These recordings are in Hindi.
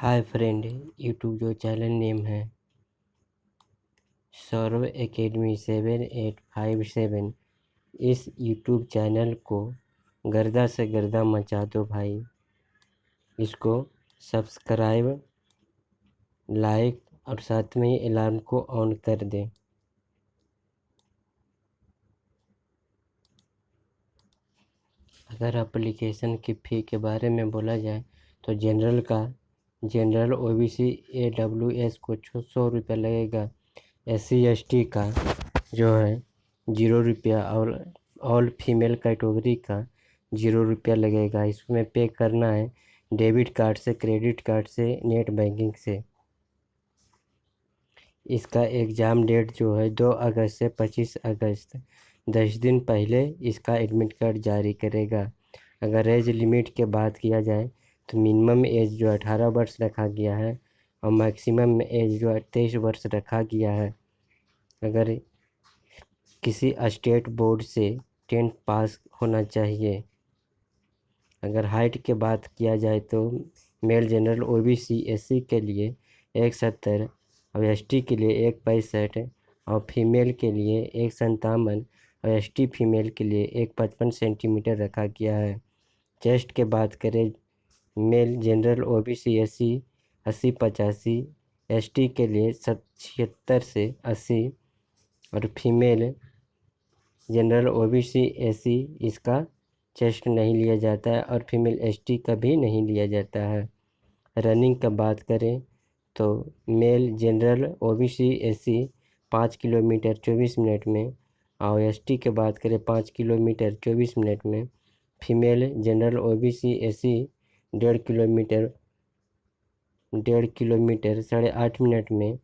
हाय फ्रेंड, यूट्यूब जो चैनल नेम है सौरभ एकेडमी 7857। इस यूट्यूब चैनल को गर्दा से गर्दा मचा दो भाई। इसको सब्सक्राइब, लाइक और साथ में ही अलार्म को ऑन कर दें। अगर एप्लीकेशन की फ़ी के बारे में बोला जाए तो जनरल ओबीसी AWS को 100 रुपया लगेगा। SC ST का जो है 0 रुपया और ऑल फीमेल कैटेगरी का 0 रुपया लगेगा। इसमें पे करना है डेबिट कार्ड से, क्रेडिट कार्ड से, नेट बैंकिंग से। इसका एग्ज़ाम डेट जो है 2 अगस्त से 25 अगस्त, 10 दिन पहले इसका एडमिट कार्ड जारी करेगा। अगर एज लिमिट के बात किया जाए तो मिनिमम एज जो 18 वर्ष रखा गया है और मैक्सिमम एज जो 23 वर्ष रखा गया है। अगर किसी स्टेट बोर्ड से 10th पास होना चाहिए। अगर हाइट के बात किया जाए तो मेल जनरल OBC SC के लिए 170 और ST के लिए 165 और फीमेल के लिए 157 और ST फीमेल के लिए 155 सेंटीमीटर रखा गया है। चेस्ट के बात करें, mail general OBC SC 80-85, ST के लिए 76 से 80 और फीमेल जनरल OBC SC इसका चेस्ट नहीं लिया जाता है और फीमेल ST का भी नहीं लिया जाता है। रनिंग का बात करें तो male general OBC SC 5 kilometre 24 minute में और ST के बात करें 5 किलोमीटर 24 मिनट में। Female general OBC SC 1.5 kilometre 8.5 minute में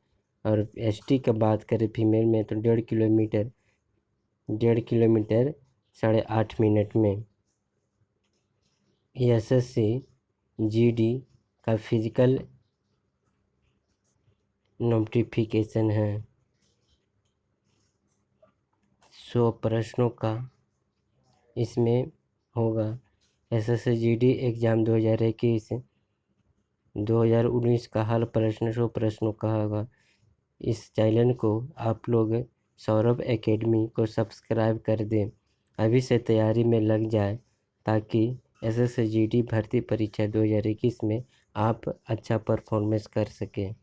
और ST का बात करें फीमेल में तो 1.5 किलोमीटर 8.5 मिनट में। SSC GD का फिजिकल नोटिफिकेशन है। 100 प्रश्नों का इसमें होगा। SSC GD एग्ज़ाम 2021-2019 का हल प्रश्न 100 प्रश्नों का होगा। इस चैनल को आप लोग सौरभ एकेडमी को सब्सक्राइब कर दें, अभी से तैयारी में लग जाए ताकि SSC GD भर्ती परीक्षा 2021 में आप अच्छा परफॉर्मेंस कर सकें।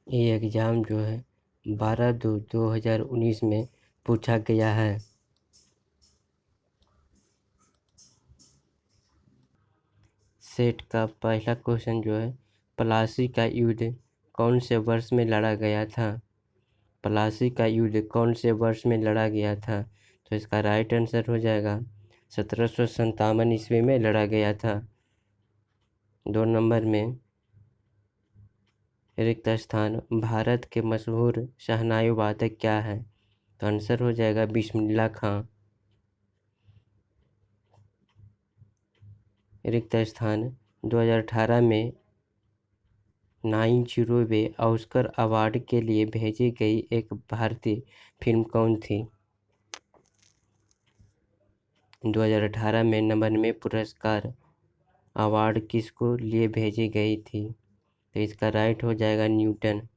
ये एग्ज़ाम जो है 12/2/2019 में पूछा गया है। सेट का पहला क्वेश्चन जो है, प्लासी का युद्ध कौन से वर्ष में लड़ा गया था? प्लासी का युद्ध कौन से वर्ष में लड़ा गया था? तो इसका राइट आंसर हो जाएगा 1757 ईस्वी में लड़ा गया था। 2 नंबर में रिक्त स्थान, भारत के मशहूर शहनाई वादक क्या है? तो आंसर हो जाएगा बिस्मिल्लाह खां। रिक्त स्थान, 2018 में 90वें ऑस्कर अवार्ड के लिए भेजी गई एक भारतीय फिल्म कौन थी? 2018 में 99 पुरस्कार अवार्ड किसको लिए भेजी गई थी? तो इसका राइट हो जाएगा न्यूटन।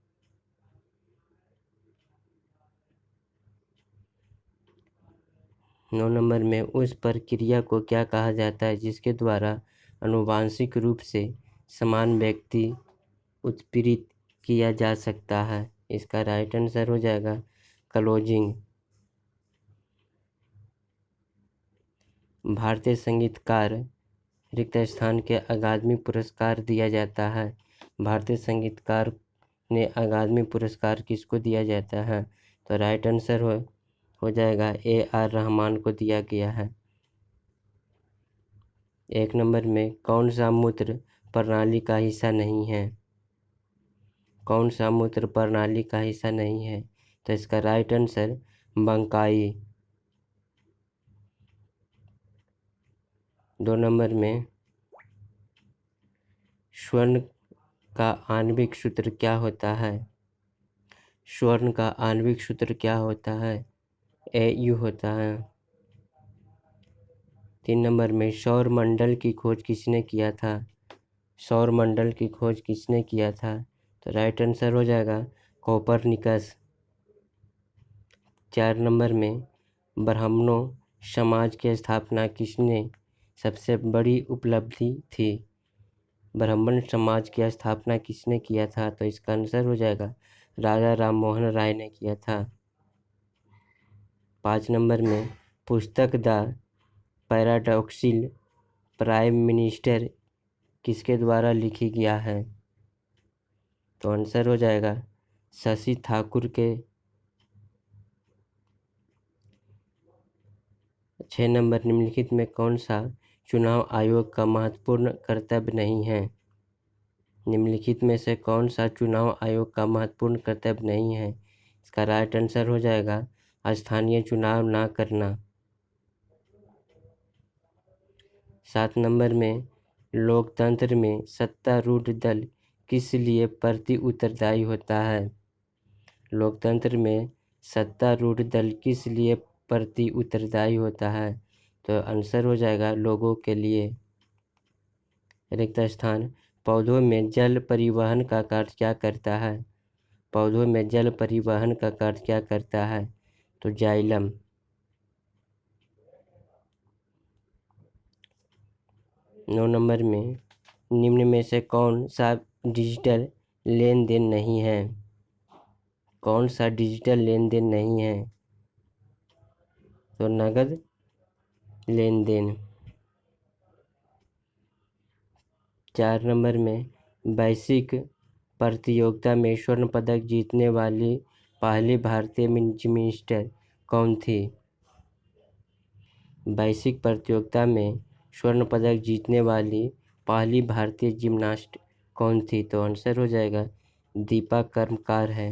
नौ नंबर में उस प्रक्रिया को क्या कहा जाता है जिसके द्वारा आनुवांशिक रूप से समान व्यक्ति उत्प्रेरित किया जा सकता है? इसका राइट आंसर हो जाएगा क्लोजिंग। भारतीय संगीतकार रिक्त स्थान के अकादमी पुरस्कार दिया जाता है। भारतीय संगीतकार ने अकादमी पुरस्कार किसको दिया जाता है? तो राइट आंसर हो जाएगा AR रहमान को दिया गया है। 1 नंबर में कौन सा मूत्र प्रणाली का हिस्सा नहीं है? कौन सा मूत्र प्रणाली का हिस्सा नहीं है? तो इसका राइट आंसर बंकाई। 2 नंबर में स्वर्ण का आणविक सूत्र क्या होता है? स्वर्ण का आणविक सूत्र क्या होता है? AU होता है। 3 नंबर में सौर मंडल की खोज किसने किया था? सौर मंडल की खोज किसने किया था? तो राइट आंसर हो जाएगा कोपरनिकस। 4 नंबर में ब्राह्मणों समाज की स्थापना किसने सबसे बड़ी उपलब्धि थी? ब्राह्मण समाज की स्थापना किसने किया था? तो इसका आंसर हो जाएगा राजा राम मोहन राय ने किया था। 5 नंबर में पुस्तक द पैराडॉक्सिल प्राइम मिनिस्टर किसके द्वारा लिखी गया है? तो आंसर हो जाएगा शशि ठाकुर के। 6 नंबर निम्नलिखित में कौन सा चुनाव आयोग का महत्वपूर्ण कर्तव्य नहीं है? निम्नलिखित में से कौन सा चुनाव आयोग का महत्वपूर्ण कर्तव्य नहीं है? इसका राइट आंसर हो जाएगा स्थानीय चुनाव ना करना। 7 नंबर में लोकतंत्र में सत्तारूढ़ दल किस लिए प्रति उत्तरदायी होता है? लोकतंत्र में सत्तारूढ़ दल किस लिए प्रति उत्तरदायी होता है? तो आंसर हो जाएगा लोगों के लिए। रिक्त स्थान पौधों में जल परिवहन का कार्य क्या करता है? पौधों में जल परिवहन का कार्य क्या करता है? तो जाइलम। 9 नंबर में निम्न में से कौन सा डिजिटल लेन देन नहीं है? कौन सा डिजिटल लेन देन नहीं है? तो नगद लेन देन। 4 नंबर में वैश्विक प्रतियोगिता में स्वर्ण पदक जीतने वाली पहली भारतीय जिम्नास्ट कौन थी? वैश्विक प्रतियोगिता में स्वर्ण पदक जीतने वाली पहली भारतीय जिम्नास्ट कौन थी? तो आंसर हो जाएगा दीपा कर्मकार है।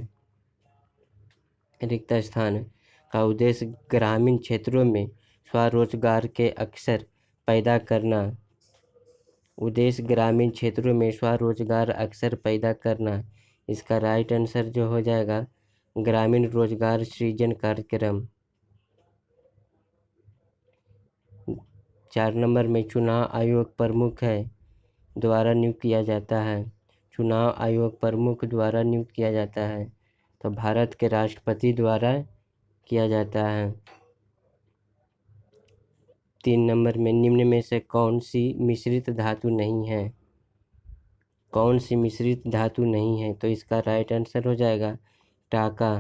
रिक्त स्थान का उद्देश्य ग्रामीण क्षेत्रों में स्वरोजगार के अवसर पैदा करना। उद्देश्य ग्रामीण क्षेत्रों में स्वरोजगार अवसर पैदा करना। इसका राइट आंसर जो हो जाएगा ग्रामीण रोजगार सृजन कार्यक्रम। 4 नंबर में चुनाव आयोग प्रमुख है द्वारा नियुक्त किया जाता है। चुनाव आयोग प्रमुख द्वारा नियुक्त किया जाता है तो भारत के राष्ट्रपति द्वारा किया जाता है। 3 नंबर में निम्न में से कौन सी मिश्रित धातु नहीं है? कौन सी मिश्रित धातु नहीं है? तो इसका राइट आंसर हो जाएगा टाका।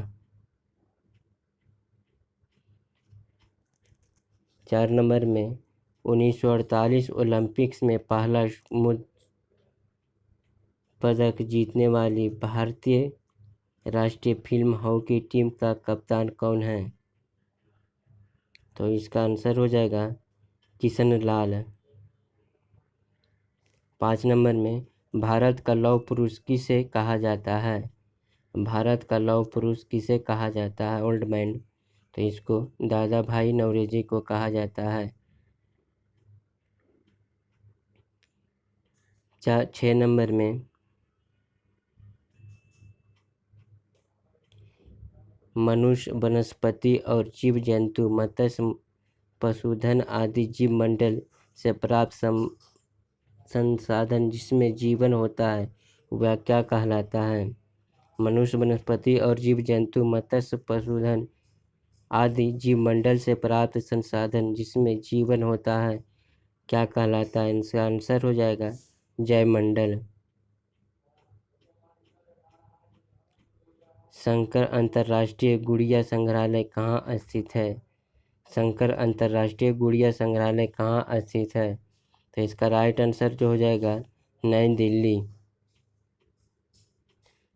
4 नंबर में 1948 ओलंपिक्स में पहला मुद्रा पदक जीतने वाली भारतीय राष्ट्रीय फिल्म हॉकी टीम का कप्तान कौन है? तो इसका आंसर हो जाएगा किशन लाल। 5 नंबर में भारत का लौह पुरुष किसे कहा जाता है? भारत का लौह पुरुष किसे कहा जाता है? Old man. तो इसको दादा भाई नौरोजी को कहा जाता है। 6 नंबर में मनुष्य वनस्पति और जीव जंतु मत्स्य पशुधन आदि जीव मंडल से प्राप्त संसाधन जिसमें जीवन होता है वह क्या कहलाता है? मनुष्य वनस्पति और जीव जंतु मत्स्य पशुधन आदि जीव मंडल से प्राप्त संसाधन जिसमें जीवन होता है क्या कहलाता है? इसका आंसर हो जाएगा जैवमंडल। शंकर अंतर्राष्ट्रीय गुड़िया संग्रहालय कहाँ स्थित है? शंकर अंतर्राष्ट्रीय गुड़िया संग्रहालय कहाँ स्थित है? तो इसका राइट आंसर जो हो जाएगा नई दिल्ली।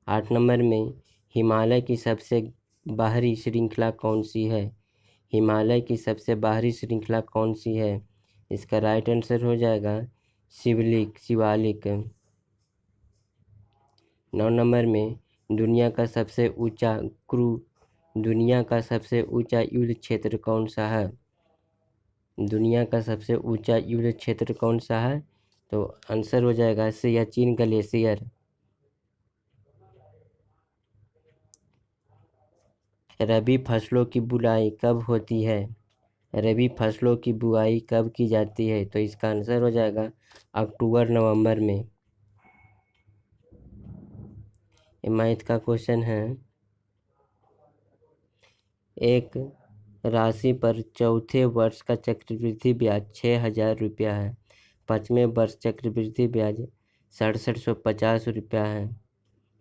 8 नंबर में हिमालय की सबसे बाहरी श्रृंखला कौन सी है? हिमालय की सबसे बाहरी श्रृंखला कौन सी है? इसका राइट आंसर हो जाएगा शिवालिक। 9 नंबर में दुनिया का सबसे ऊंचा युद्ध क्षेत्र कौन सा है? दुनिया का सबसे ऊंचा युद्ध क्षेत्र कौन सा है? तो आंसर हो जाएगा सियाचिन ग्लेशियर। रबी फसलों की बुआई कब होती है? रबी फसलों की बुआई कब की जाती है? तो इसका आंसर हो जाएगा अक्टूबर नवंबर में। ये मैथ का क्वेश्चन है। एक राशि पर चौथे वर्ष का चक्रवृद्धि ब्याज 6,000 रुपया है। पाँचवें वर्ष चक्रवृद्धि ब्याज 6750 रुपया है।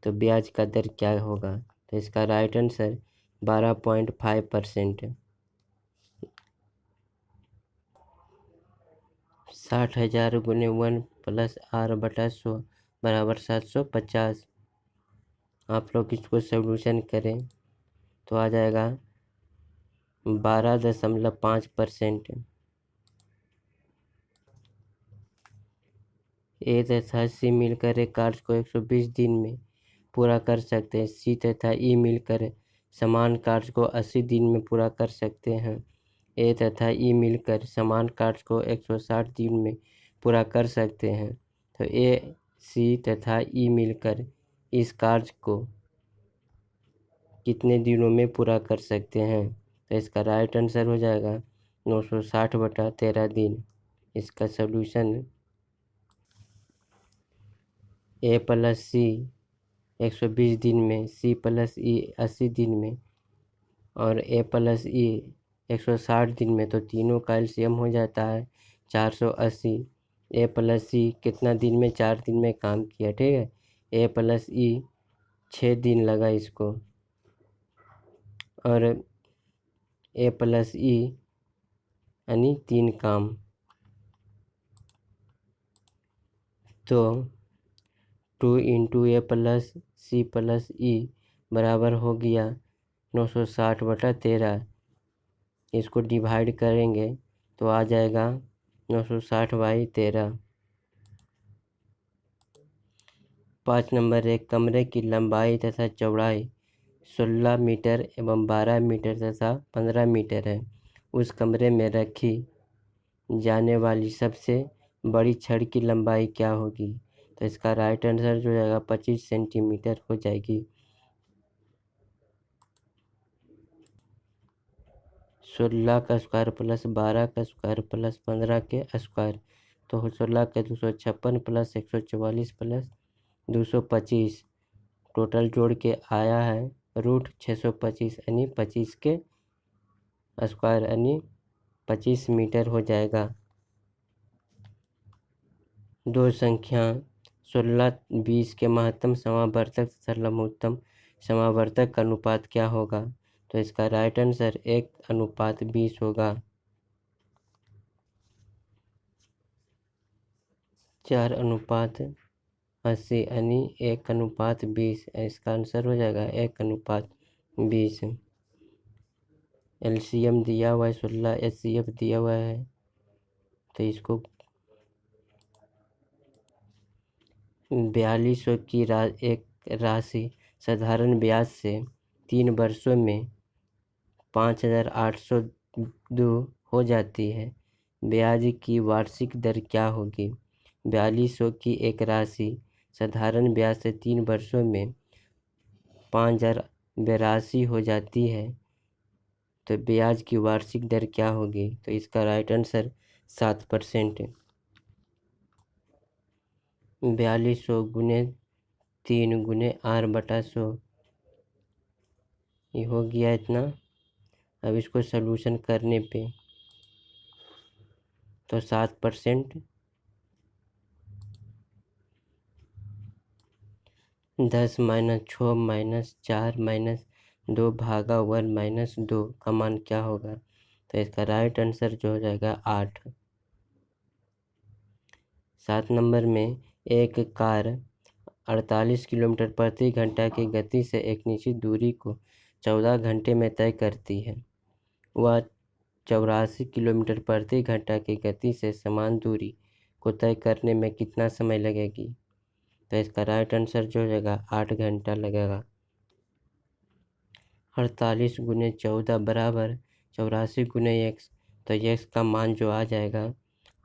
तो ब्याज का दर क्या होगा? तो इसका राइट आंसर 12.5% है। 60,000 गुने 1 प्लस r/100 बराबर 750। आप लोग इसको सोल्यूशन करें तो आ जाएगा 12.5%। ए तथा सी मिलकर एक कार्य को 120 दिन में पूरा कर सकते हैं। सी तथा ई मिलकर समान कार्य को 80 दिन में पूरा कर सकते हैं। ए तथा ई मिलकर समान कार्य को 160 दिन में पूरा कर सकते हैं। तो ए, सी तथा ई मिलकर इस कार्य को कितने दिनों में पूरा कर सकते हैं? तो इसका राइट आंसर हो जाएगा 960/13 दिन। इसका सॉल्यूशन ए प्लस सी 120 दिन में, सी प्लस ई 80 दिन में और ए प्लस ई 160 दिन में। तो तीनों का एलसीएम हो जाता है 480। ए प्लस सी कितना दिन में? 4 दिन में काम किया, ठीक है। ए प्लस ई 6 दिन लगा इसको, और ए प्लस ई यानी 3 काम। तो 2 इंटू ए प्लस सी प्लस ई बराबर हो गया 960/13। इसको डिवाइड करेंगे तो आ जाएगा 960/13। 5 नंबर, एक कमरे की लंबाई तथा चौड़ाई 16 मीटर एवं 12 मीटर तथा 15 मीटर है। उस कमरे में रखी जाने वाली सबसे बड़ी छड़ की लंबाई क्या होगी? तो इसका राइट आंसर जो जाएगा 25 सेंटीमीटर हो जाएगी। 16 का स्क्वायर प्लस 12 का स्क्वायर प्लस 15 के स्क्वायर, तो 16 के 256 प्लस 144 प्लस 225, टोटल जोड़ के आया है √625 यानी 25 के स्क्वायर यानी 25 मीटर हो जाएगा। दो संख्या 16, 20 के महत्तम समावर्तक तथा लघुत्तम समावर्तक का अनुपात क्या होगा? तो इसका राइट आंसर 1:20 होगा। 4:80 यानी 1:20। इसका आंसर हो जाएगा 1:20। एलसीएम दिया हुआ है 16, एचसीएफ दिया हुआ है, तो इसको 4200 की एक राशि साधारण ब्याज से 3 वर्षों में 5,802 हो जाती है। ब्याज की वार्षिक दर क्या होगी? 4200 की एक राशि साधारण ब्याज से 3 वर्षों में 5,082 हो जाती है, तो ब्याज की वार्षिक दर क्या होगी? तो इसका राइट आंसर 7% है। 4200 गुने 3 गुने r/100, ये हो गया इतना। अब इसको सॉल्यूशन करने पे तो 7%, 10 - 6 - 4 - 2 भागा 1 - 2 का मान क्या होगा? तो इसका राइट आंसर जो हो जाएगा 8। 7 नंबर में, एक कार 48 किलोमीटर प्रति घंटा की गति से एक निश्चित दूरी को 14 घंटे में तय करती है। वह 84 किलोमीटर प्रति घंटा की गति से समान दूरी को तय करने में कितना समय लगेगी? तो इसका राइट आंसर जो हो जाएगा 8 घंटा लगेगा। 48 गुने 14 बराबर 84 गुने x, तो x का मान जो आ जाएगा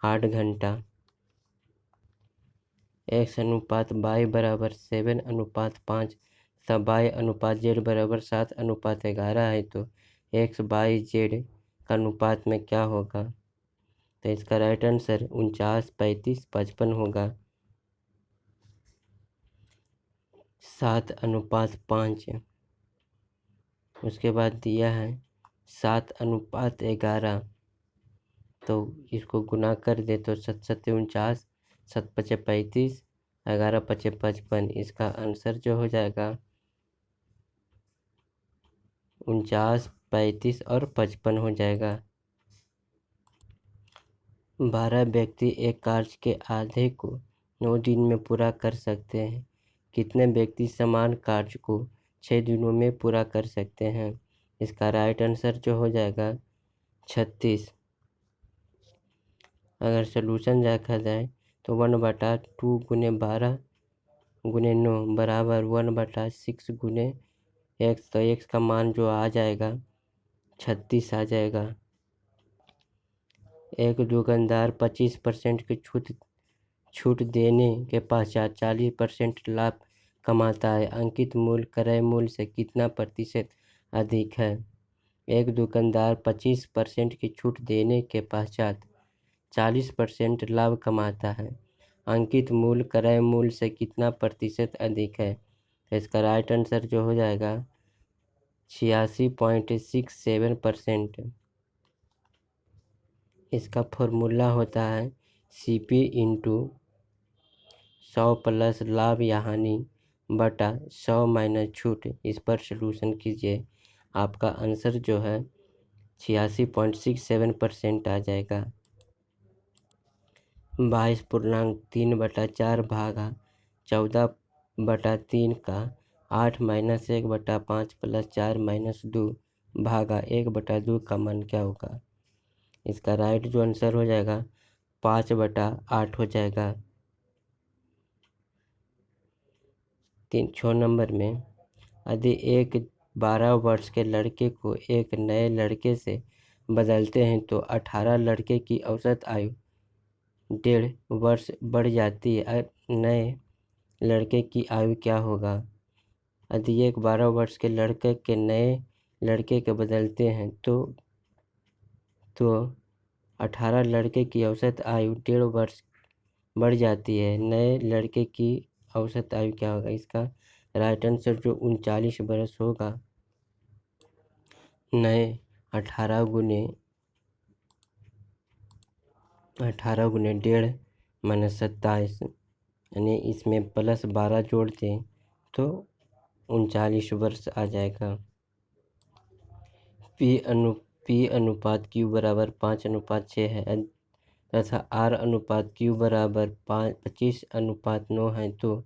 8 घंटा। x/y बराबर 7:5 तथा y/z बराबर 7:11 है, तो x/y/z का अनुपात में क्या होगा? तो इसका राइट आंसर 49, 35, 55 होगा। 7:5। उसके बाद दिया है 7:11। तो इसको गुना कर दे तो 7×7 = 49, 7×5 = 35, 11×5 = 55। इसका आंसर जो हो जाएगा 49, 35 और 55 हो जाएगा। 12 व्यक्ति एक कार्य के आधे को 9 दिन में पूरा कर सकते हैं। कितने व्यक्ति समान कार्य को 6 दिनों में पूरा कर सकते हैं? इसका राइट आंसर जो हो जाएगा 36। अगर सोल्यूशन देखा जाए तो 1/2 गुने 12 गुने 9 बराबर 1/6 गुने x। तो x का मान जो आ जाएगा 36 आ जाएगा। एक दुकानदार 25% की छूट देने के पश्चात 40% लाभ कमाता है। अंकित मूल्य क्रय मूल्य से कितना प्रतिशत अधिक है? एक दुकानदार 25% की छूट देने के पश्चात 40% लाभ कमाता है। अंकित मूल्य क्रय मूल्य से कितना प्रतिशत अधिक है? तो इसका राइट आंसर जो हो जाएगा 86.67%। इसका फॉर्मूला होता है CP × 100 प्लस लाभ या हानि बटा 100 माइनस छूट। इस पर सॉल्यूशन कीजिए। आपका आंसर जो है 86.67% आ जाएगा। 22.3/4 भागा 14/3 का 8 - 1/5 + 4 - 2 भागा 1/2 का मान क्या होगा? इसका राइट जो आंसर हो जाएगा 5/8 हो जाएगा। 6 नंबर में यदि एक 12 वर्ष के लड़के को एक नए लड़के से बदलते हैं तो 18 लड़के की औसत आयु 1.5 वर्ष बढ़ जाती है। नए लड़के की आयु क्या होगा? यदि एक 12 वर्ष के लड़के के नए लड़के के बदलते हैं तो 18 लड़के की औसत आयु 1.5 वर्ष बढ़ जाती है। नए लड़के की औसत आयु क्या होगा? इसका राइट आंसर जो 39 वर्ष होगा। नए 18 गुने 1.5 - 27 यानी इसमें प्लस 12 जोड़ दें तो 39 वर्ष आ जाएगा। P अनुपात Q बराबर 5:6 है तथा R अनुपात Q बराबर 25:9 है तो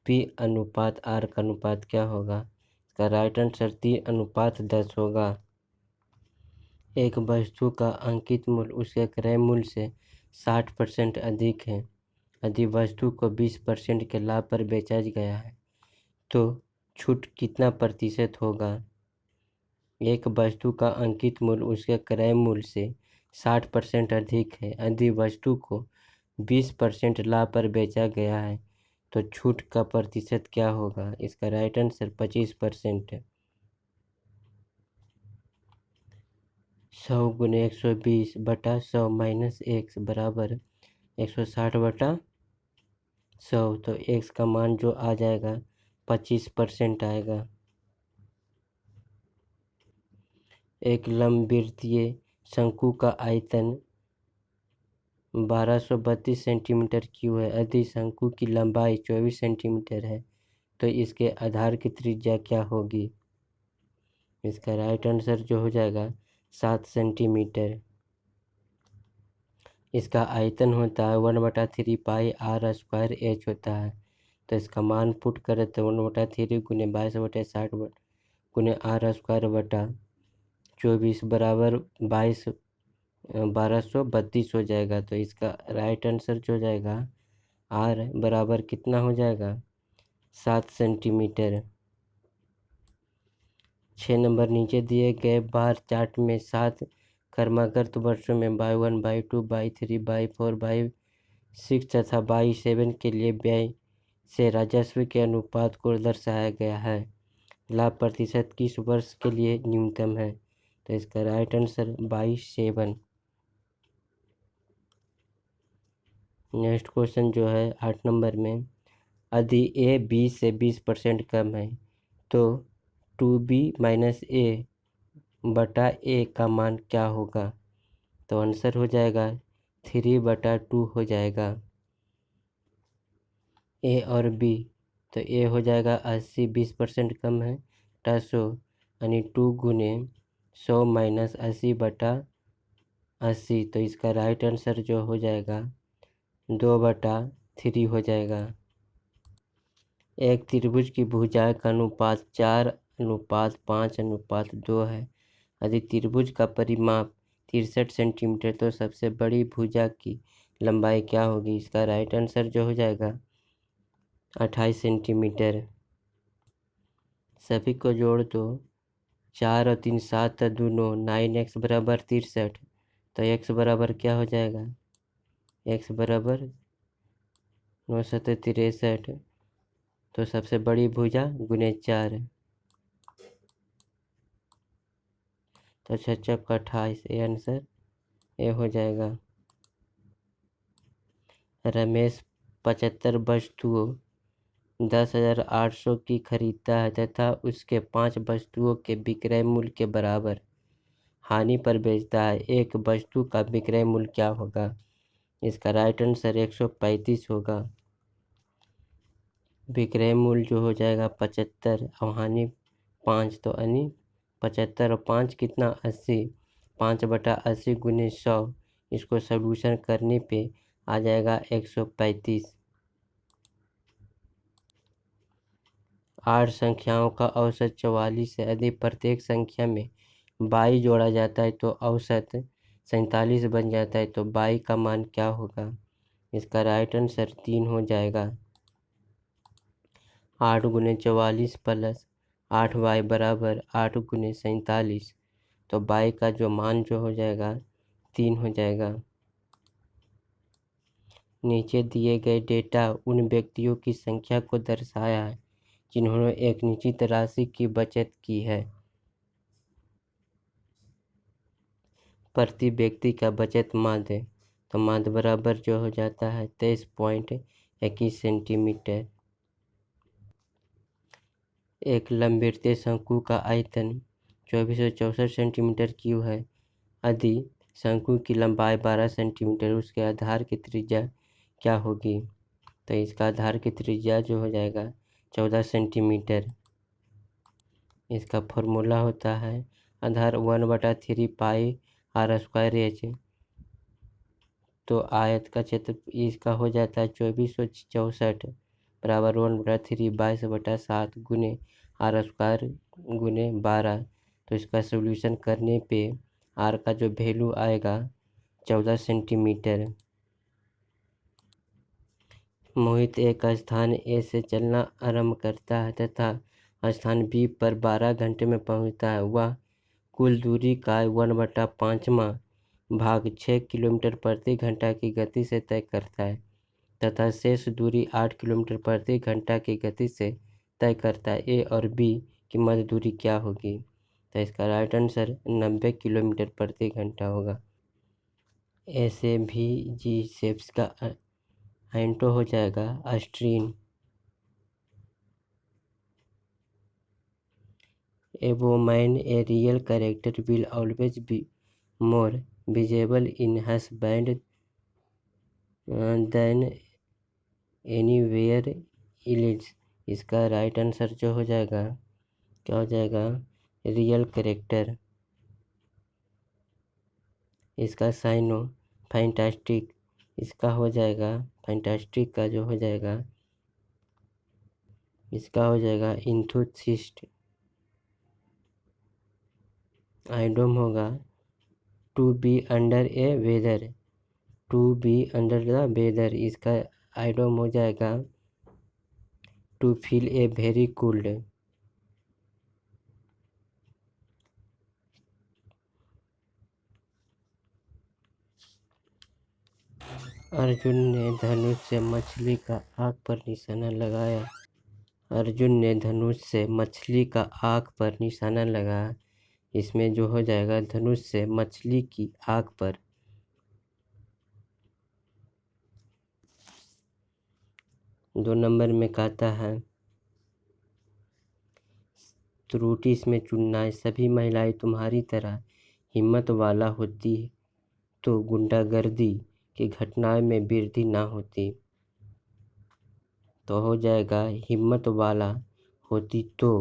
P अनुपात R का अनुपात क्या होगा? इसका राइट आंसर 3:10 होगा। एक वस्तु का अंकित मूल्य उसके क्रय मूल्य से 60% अधिक है। यदि वस्तु को 20% के लाभ पर बेचा गया है तो छूट कितना प्रतिशत होगा? एक वस्तु का अंकित मूल्य उसके क्रय मूल्य से 60% अधिक है। यदि वस्तु को 20% लाभ पर बेचा गया है तो छूट का प्रतिशत क्या होगा? इसका राइट आंसर 25% है। 100 × 120 बटा 100 माइनस x बराबर 160/100। तो x का मान जो आ जाएगा 25% आएगा। एक लंबवृत्तीय शंकु का आयतन 1232 सेंटीमीटर क्यूब है। यदि शंकु की लंबाई 24 सेंटीमीटर है तो इसके आधार की त्रिज्या क्या होगी? इसका राइट आंसर जो हो जाएगा 7 सेंटीमीटर। इसका आयतन होता है 1/3 पाई r² h होता है। तो इसका मान पुट करें तो 1/3 गुने 22/60 गुने r² / 24 बराबर 1232 हो जाएगा। तो इसका राइट आंसर जो हो जाएगा r बराबर कितना हो जाएगा 7 सेंटीमीटर। 6 नंबर नीचे दिए गए बार चार्ट में 7 क्रमागत वर्षों में y1 y2 y3 y4 y6 तथा y7 के लिए व्यय से राजस्व के अनुपात को दर्शाया गया है। लाभ प्रतिशत किस वर्ष के लिए न्यूनतम है? तो इसका right answer y7। Next question जो है 8 नंबर में यदि ए बी से 20% कम है तो 2b माइनस ए बटा ए का मान क्या होगा? तो आंसर हो जाएगा 3/2 हो जाएगा। ए और बी, तो ए हो जाएगा 80, 20% कम है बटा 100, यानी 2 गुने 100 माइनस 80/80, तो इसका राइट आंसर जो हो जाएगा 2/3 हो जाएगा। एक त्रिभुज की भुजाएं का अनुपात 4:5:2 है। यदि त्रिभुज का परिमाप 63 सेंटीमीटर तो सबसे बड़ी भुजा की लंबाई क्या होगी? इसका राइट आंसर जो हो जाएगा 28 सेंटीमीटर। सभी को जोड़ दो, 4 और 3 7 2 9, 9x बराबर 63, तो x बराबर क्या हो जाएगा? x बराबर 9 7 63, तो सबसे बड़ी भुजा गुने 4, तो 6 चौक 28, ये आंसर ये हो जाएगा। रमेश 75 वस्तुओं 10,800 की खरीदता है तथा उसके 5 वस्तुओं के विक्रय मूल्य के बराबर हानि पर बेचता है। एक वस्तु का विक्रय मूल्य क्या होगा? इसका राइट आंसर 135 होगा। विक्रय मूल्य जो हो जाएगा 75 और हानि 5, तो यानी 75 और 5 कितना 80, 5/80 गुने 100, इसको सॉल्यूशन करने पे आ जाएगा 135। 8 संख्याओं का औसत 44 है। यदि प्रत्येक संख्या में 22 जोड़ा जाता है तो औसत 47 बन जाता है, तो 22 का मान क्या होगा? इसका राइट आंसर 3 हो जाएगा। 8 गुने 44 प्लस 8y बराबर 8 गुने 47, तो 22 का जो मान जो हो जाएगा 3 हो जाएगा। नीचे दिए गए डेटा उन व्यक्तियों की संख्या को दर्शाया है जिन्होंने एक निश्चित राशि की बचत की है। प्रति व्यक्ति का बचत माध्य, तो माध्य बराबर जो हो जाता है 23.21 सेंटीमीटर। एक लंबवृत्तीय शंकु का आयतन 2464 सेंटीमीटर क्यूब है। यदि शंकु की लंबाई 12 सेंटीमीटर, उसके आधार की त्रिज्या क्या होगी? तो इसका आधार की त्रिज्या जो हो जाएगा 14 सेंटीमीटर। इसका फॉर्मूला होता है आधार 1/3 पाई r स्क्वायर h, तो आयत का क्षेत्र इसका हो जाता है 2464 बराबर 1/3 22/7 गुने r स्क्वायर गुने 12, तो इसका सोल्यूशन करने पे r का जो वैल्यू आएगा 14 सेंटीमीटर। मोहित एक स्थान ए से चलना आरंभ करता है तथा स्थान बी पर 12 घंटे में पहुंचता है। वह कुल दूरी का 1/5वां भाग 6 किलोमीटर प्रति घंटा की गति से तय करता है तथा शेष दूरी 8 किलोमीटर प्रति घंटा की गति से तय करता है। ए और बी की मध्य दूरी क्या होगी? तो इसका राइट आंसर 90 किलोमीटर प्रति घंटा होगा। ऐसे भी जी शेप्स का एंटो हो जाएगा अस्ट्रीन। A woman, a real character, will always be more visible in husband than anywhere else। इसका राइट आंसर जो हो जाएगा क्या हो जाएगा? Real character. इसका साइनो फैंटास्टिक, इसका हो जाएगा फैंटास्टिक का जो हो जाएगा इसका हो जाएगा इंथुसिस्ट। आइडोम होगा to be under a weather, to be under the weather, इसका आइडोम हो जाएगा to feel a very cold. Arjun ने धनुष से मछली का आँख पर निशाना लगाया। अर्जुन ने धनुष से मछली का आँख पर निशाना लगाया। इसमें जो हो जाएगा धनुष से मछली की आँख पर 2 नंबर में कहता है त्रुटि इसमें चुनना है। सभी महिलाएं तुम्हारी तरह हिम्मत वाला होती तो गुंडागर्दी की घटनाओं में वृद्धि ना होती। तो हो जाएगा हिम्मत वाला होती तो।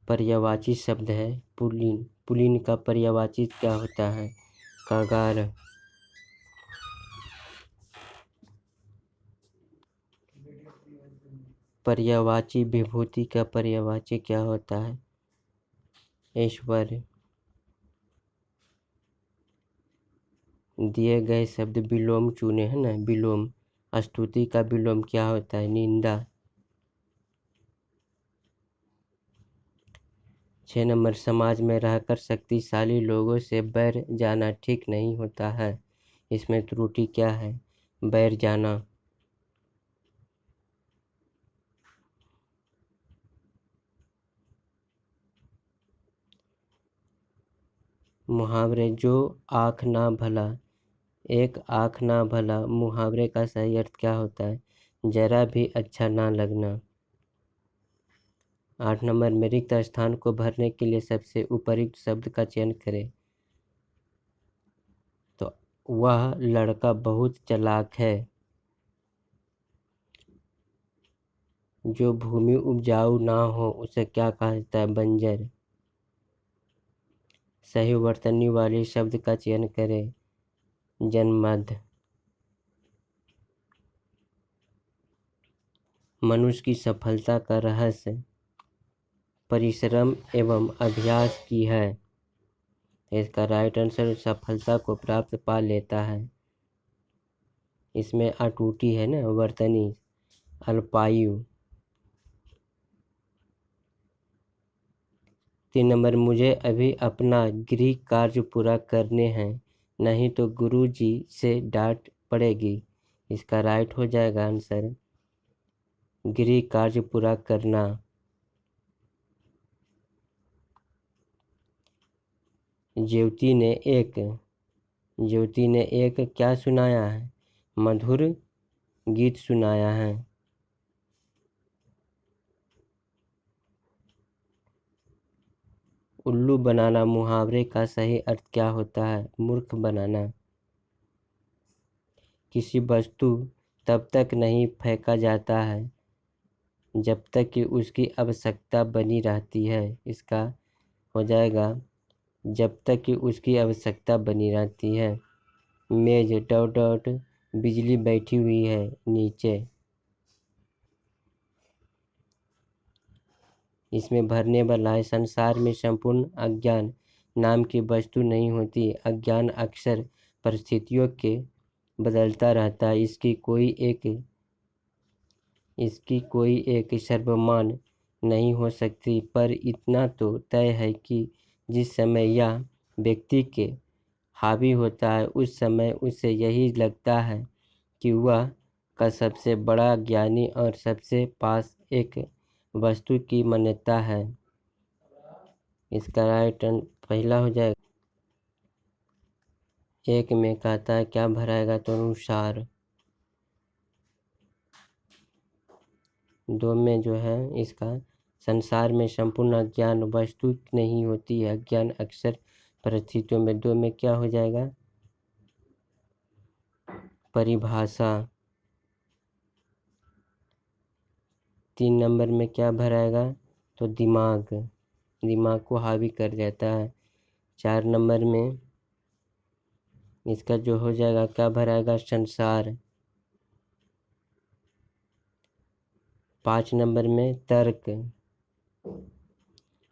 पर्यायवाची शब्द है पुल्लिंग। पुल्लिंग का पर्यायवाची क्या होता है? कगार। पर्यायवाची विभूति का पर्यायवाची क्या होता है? ऐश्वर्य। दिए गए शब्द विलोम चुने हैं ना, विलोम। स्तुति का विलोम क्या होता है? निंदा। 6 नंबर, समाज में रहकर शक्तिशाली लोगों से बैर जाना ठीक नहीं होता है। इसमें त्रुटि क्या है? बैर जाना। मुहावरे जो आँख ना भला, एक आँख ना भला मुहावरे का सही अर्थ क्या होता है? जरा भी अच्छा ना लगना। 8 नंबर में रिक्त स्थान को भरने के लिए सबसे उपयुक्त शब्द का चयन करें। तो वह लड़का बहुत चालाक है। जो भूमि उपजाऊ ना हो उसे क्या कहा जाता है? बंजर। सही वर्तनी वाले शब्द का चयन करें। जन्मद। मनुष्य की सफलता का रहस्य परिश्रम एवं अभ्यास की है। इसका राइट आंसर सफलता को प्राप्त पा लेता है। इसमें अटूटी है ना वर्तनी, अल्पायु। 3 नंबर, मुझे अभी अपना गृह कार्य पूरा करने हैं, नहीं तो गुरुजी से डांट पड़ेगी। इसका राइट हो जाएगा आंसर गृह कार्य पूरा करना। ज्योति ने एक क्या सुनाया है? मधुर गीत सुनाया है। उल्लू बनाना मुहावरे का सही अर्थ क्या होता है? मूर्ख बनाना। किसी वस्तु तब तक नहीं फेंका जाता है जब तक कि उसकी आवश्यकता बनी रहती है। इसका हो जाएगा जब तक कि उसकी आवश्यकता बनी रहती है। मेज डॉट डॉट बिजली बैठी हुई है नीचे। इसमें भरने वाला है संसार में संपूर्ण अज्ञान नाम की वस्तु नहीं होती। अज्ञान अक्सर परिस्थितियों के बदलता रहता है। इसकी कोई एक सर्वमान्य नहीं हो सकती, पर इतना तो तय है कि जिस समय यह व्यक्ति के हावी होता है उस समय उसे यही लगता है कि वह का सबसे बड़ा ज्ञानी और सबसे पास एक वस्तु की मान्यता है। इसका राइट पहला हो जाएगा। एक में कहता है क्या भराएगा? तो अनुसार। 2 में जो है इसका संसार में संपूर्ण अज्ञान वस्तु नहीं होती है। अज्ञान अक्सर परिस्थितियों में। 2 में क्या हो जाएगा? परिभाषा। 3 नंबर में क्या भराएगा? तो दिमाग को हावी कर जाता है। 4 नंबर में इसका जो हो जाएगा क्या भराएगा? संसार। 5 नंबर में तर्क।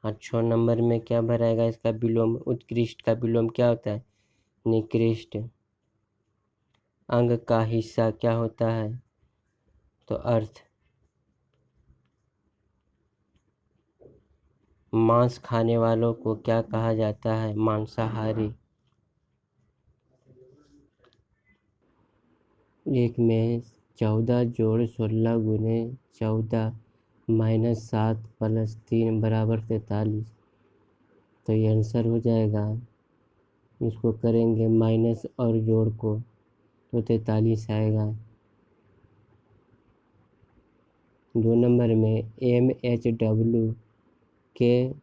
और 6 नंबर में क्या भराएगा? इसका विलोम। उत्कृष्ट का विलोम क्या होता है? निकृष्ट। अंग का हिस्सा क्या होता है? तो अर्थ। मांस खाने वालों को क्या कहा जाता है? मांसाहारी। 1 में 14 जोड़ 16 गुने 14 माइनस 7 प्लस 3 बराबर 43। तो ये आंसर हो जाएगा इसको करेंगे माइनस और जोड़ को तो 43 आएगा। 2 नंबर में MHW के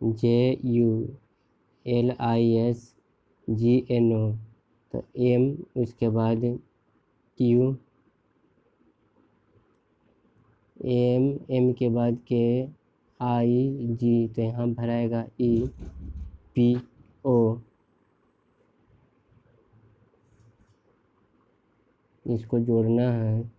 JULISGNO तो M उसके बाद Q M के बाद KIG तो यहाँ भराएगा EPO। इसको जोड़ना है।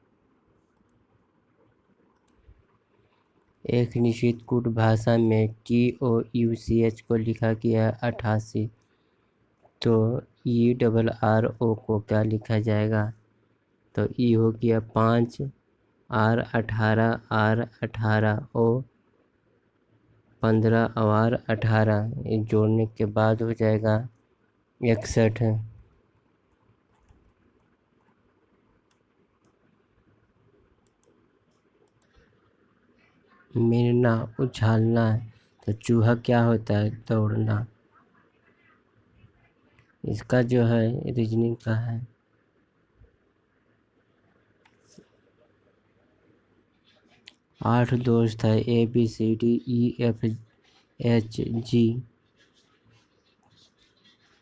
एक निश्चित कूट भाषा में TOUCH को लिखा गया 88 तो ERRO को क्या लिखा जाएगा? तो E हो गया 5 R18 O 15 और 18 जोड़ने के बाद हो जाएगा 61। मिलना उछालना तो चूहा क्या होता है? दौड़ना। इसका जो है रीजनिंग का है। आठ दोस्त है ABCDEFG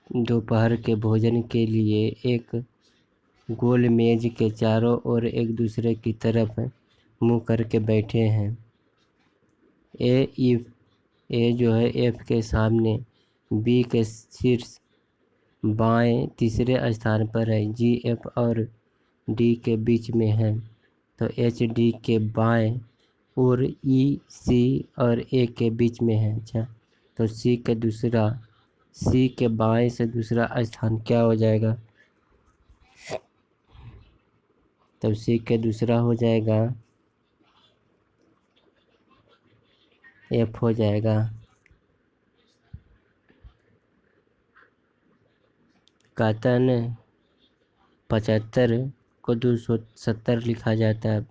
दोपहर के भोजन के लिए एक गोल मेज के चारों ओर एक दूसरे की तरफ मुंह करके बैठे हैं। ए जो है F के सामने, B के शीर्ष बाएं तीसरे स्थान पर है, G F और D के बीच में है तो H D के बाएं और E C और A के बीच में है। अच्छा तो C के बाएं से दूसरा स्थान क्या हो जाएगा? तब C के दूसरा हो जाएगा F हो जाएगा। कहता है न 75 को 270 लिखा जाता है,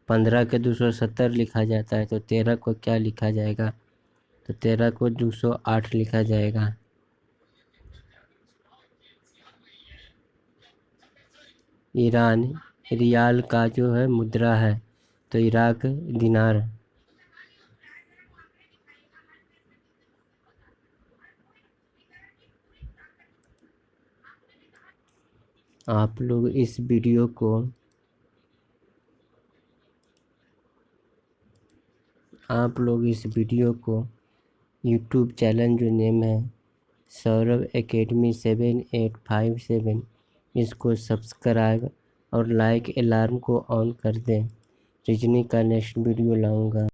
15 के 270 लिखा जाता है तो 13 को क्या लिखा जाएगा? तो 13 को 208 लिखा जाएगा। ईरान रियाल का जो है मुद्रा है तो इराक दिनार। आप लोग इस वीडियो को YouTube चैनल जो नेम है सौरभ एकेडमी 7857 इसको सब्सक्राइब और लाइक अलार्म को ऑन कर दें। रीजनिंग का नेक्स्ट वीडियो लाऊंगा।